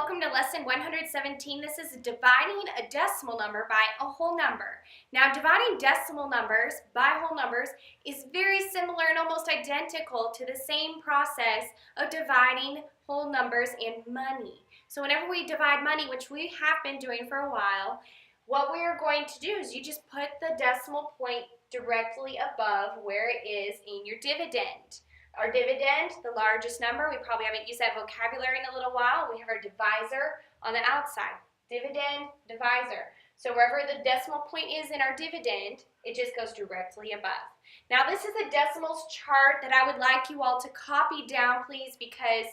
welcome to lesson 117. This is dividing a decimal number by a whole number. Now, dividing decimal numbers by whole numbers is very similar and almost identical to the same process of dividing whole numbers and money. So whenever we divide money, which we have been doing for a while, what we are going to do is you just put the decimal point directly above where it is in your dividend. Our dividend, the largest number, we probably haven't used that vocabulary in a little while. We have our divisor on the outside. Dividend, divisor. So wherever the decimal point is in our dividend, it just goes directly above. Now this is a decimals chart that I would like you all to copy down, please, because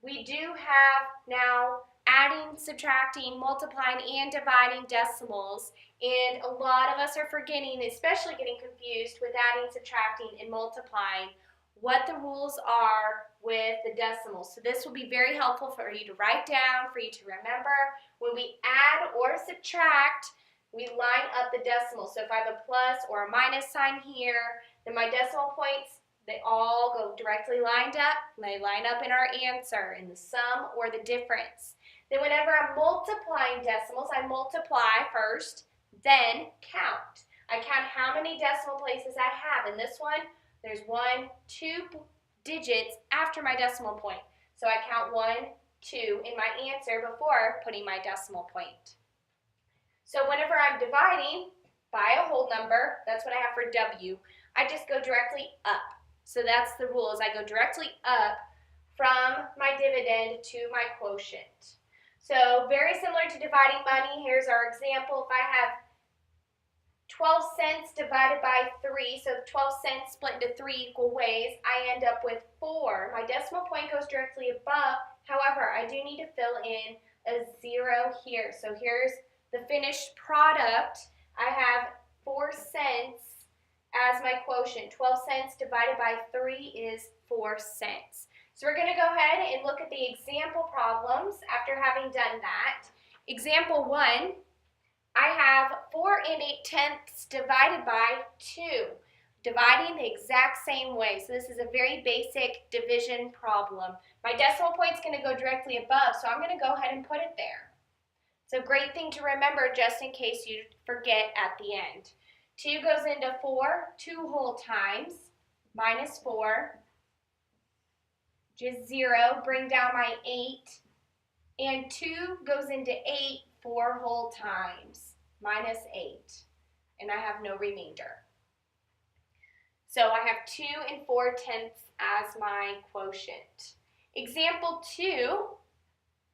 we do have now adding, subtracting, multiplying, and dividing decimals. And a lot of us are forgetting, especially getting confused with adding, subtracting, and multiplying, what the rules are with the decimals. So this will be very helpful for you to write down, for you to remember. When we add or subtract, we line up the decimals. So if I have a plus or a minus sign here, then my decimal points, they all go directly lined up. They line up in our answer, in the sum or the difference. Then whenever I'm multiplying decimals, I multiply first, then count. I count how many decimal places I have. In this one, there's 1, 2 digits after my decimal point. So I count 1, 2 in my answer before putting my decimal point. So whenever I'm dividing by a whole number, that's what I have for W, I just go directly up. So that's the rule, is I go directly up from my dividend to my quotient. So very similar to dividing money, here's our example. If I have 12 cents divided by 3, so 12 cents split into 3 equal ways, I end up with 4. My decimal point goes directly above. However, I do need to fill in a 0 here. So here's the finished product. I have 4 cents as my quotient. 12 cents divided by 3 is 4 cents. So we're going to go ahead and look at the example problems after having done that. Example 1. I have 4 8/10 divided by 2, dividing the exact same way. So this is a very basic division problem. My decimal point is going to go directly above, so I'm going to go ahead and put it there. It's a great thing to remember just in case you forget at the end. 2 goes into 4 2 whole times, minus 4, just 0, bring down my 8, and 2 goes into 8 4 whole times, minus 8, and I have no remainder. So I have 2 4/10 as my quotient. Example 2,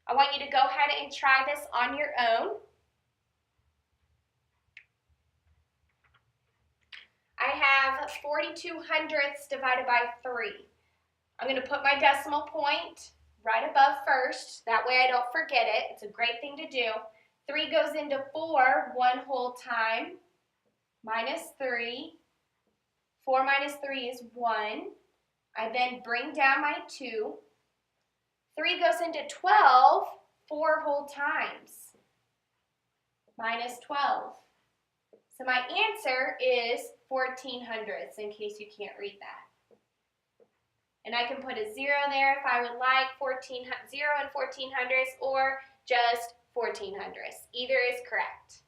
I want you to go ahead and try this on your own. I have 42/100 divided by 3. I'm going to put my decimal point right above first. That way I don't forget it. It's a great thing to do. 3 goes into 4 1 whole time, minus 3. 4 minus 3 is 1. I then bring down my 2. 3 goes into 12 4 whole times, minus 12. So my answer is 14/100, in case you can't read that. And I can put a 0 there if I would like, 0 and 14/100, or just 14/100. Either is correct.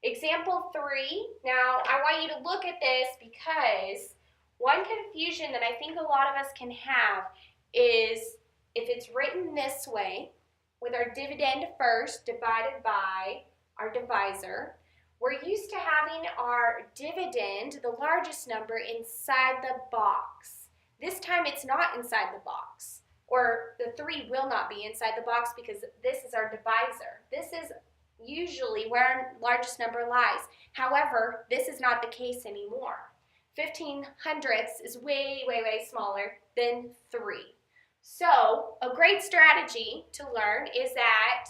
Example 3. Now, I want you to look at this because one confusion that I think a lot of us can have is if it's written this way, with our dividend first divided by our divisor, we're used to having our dividend, the largest number, inside the box. This time it's not inside the box, or the 3 will not be inside the box because this is our divisor. This is usually where our largest number lies. However, this is not the case anymore. 15/100 is way, way, way smaller than 3. So a great strategy to learn is that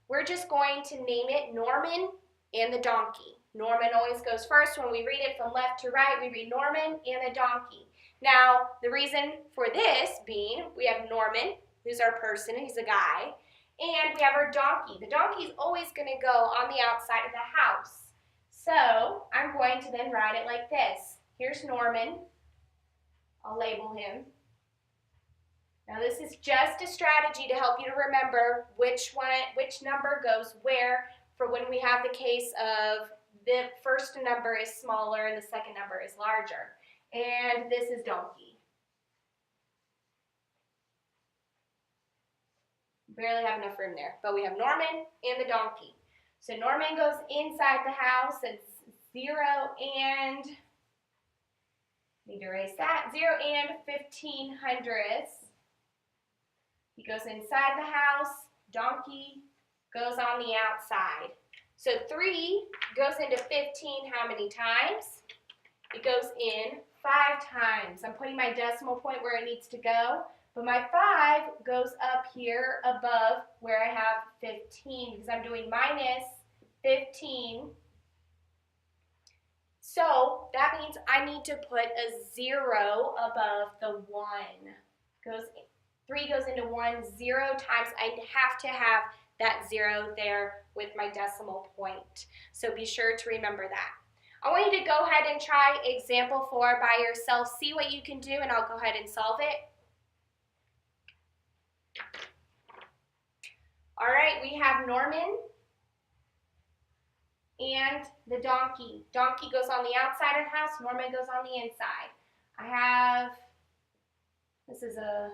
we're just going to name it Norman and the donkey. Norman always goes first. When we read it from left to right, we read Norman and the donkey. Now, the reason for this being, we have Norman, who's our person, he's a guy, and we have our donkey. The donkey is always going to go on the outside of the house. So, I'm going to then write it like this. Here's Norman. I'll label him. Now this is just a strategy to help you to remember which number goes where for when we have the case of the first number is smaller and the second number is larger. And this is donkey. Barely have enough room there, but we have Norman and the donkey. So Norman goes inside the house. It's 0 and, need to erase that, 0 and 1500ths. He goes inside the house. Donkey goes on the outside. So 3 goes into 15 how many times? It goes in 5 times. I'm putting my decimal point where it needs to go, but my 5 goes up here above where I have 15 because I'm doing minus 15. So that means I need to put a 0 above the 1. 3 goes into 1 0 times. I have to have that 0 there with my decimal point. So be sure to remember that. I want you to go ahead and try example 4 by yourself. See what you can do, and I'll go ahead and solve it. All right, we have Norman and the donkey. Donkey goes on the outside of the house. Norman goes on the inside. This is a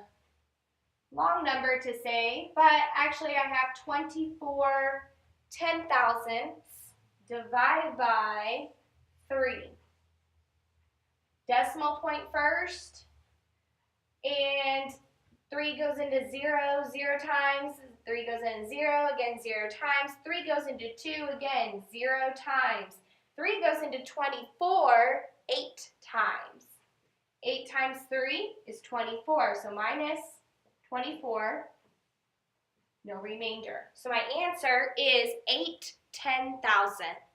long number to say, but actually I have 24 10,000ths divided by 3. Decimal point first, and 3 goes into 0 times, 3 goes into 0, again 0 times, 3 goes into 2, again 0 times, 3 goes into 24 8 times. 8 times 3 is 24, so minus 24, no remainder. So my answer is 8 10,000ths.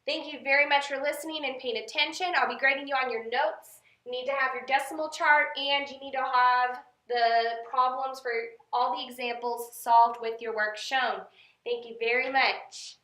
Thank you very much for listening and paying attention. I'll be grading you on your notes. You need to have your decimal chart, and you need to have the problems for all the examples solved with your work shown. Thank you very much.